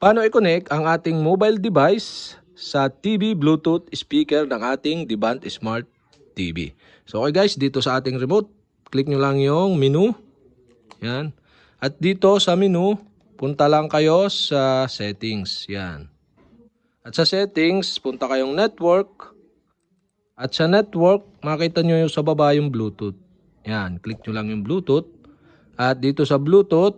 Paano i-connect ang ating mobile device sa TV Bluetooth speaker ng ating Diband Smart TV? So okay guys, dito sa ating remote, click nyo lang yung menu. Yan. At dito sa menu, punta lang kayo sa settings. Yan. At sa settings, punta kayong network. At sa network, makita nyo yung sa baba yung Bluetooth. Yan. Click nyo lang yung Bluetooth. At dito sa Bluetooth,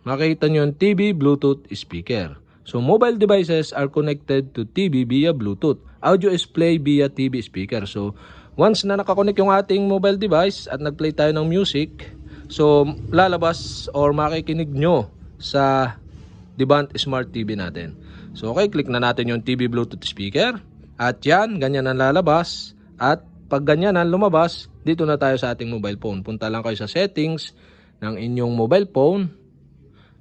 makita nyo yung TV Bluetooth speaker. So, mobile devices are connected to TV via Bluetooth. Audio is play via TV speaker. So, once na nakakonect yung ating mobile device at nag-play tayo ng music, so, lalabas or makikinig nyo sa Diband Smart TV natin. So, okay, click na natin yung TV Bluetooth speaker. At yan, ganyan ang lalabas. At pag ganyan ang lumabas, dito na tayo sa ating mobile phone. Punta lang kayo sa settings ng inyong mobile phone.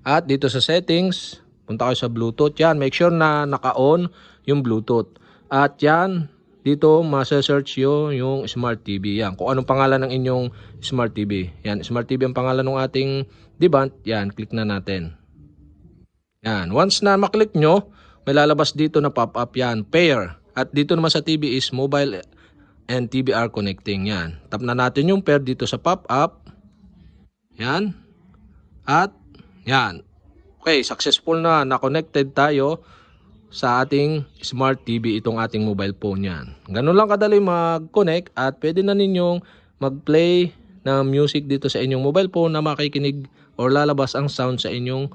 At dito sa settings, punta kayo sa Bluetooth. Yan, make sure na naka-on yung Bluetooth. At yan, dito masa-search yung Smart TV. Yan, kung anong pangalan ng inyong Smart TV. Yan, Smart TV ang pangalan ng ating Diband. Yan, click na natin. Yan, once na maklik nyo, may lalabas dito na pop-up yan, pair. At dito naman sa TV is mobile and TV are connecting. Yan, tap na natin yung pair dito sa pop-up. Yan. At yan. Okay, successful na connected tayo sa ating Smart TV itong ating mobile phone yan. Ganun lang kadali mag-connect at pwede na ninyong mag-play ng music dito sa inyong mobile phone na makikinig or lalabas ang sound sa inyong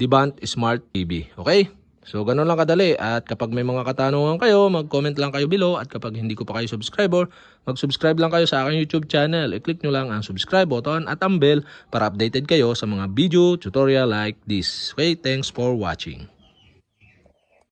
Diband Smart TV. Okay? So, ganun lang kadali. At kapag may mga katanungan kayo, mag-comment lang kayo below. At kapag hindi ko pa kayo subscriber, mag-subscribe lang kayo sa aking YouTube channel. I-click nyo lang ang subscribe button at ang bell para updated kayo sa mga video tutorial like this. Okay? Thanks for watching.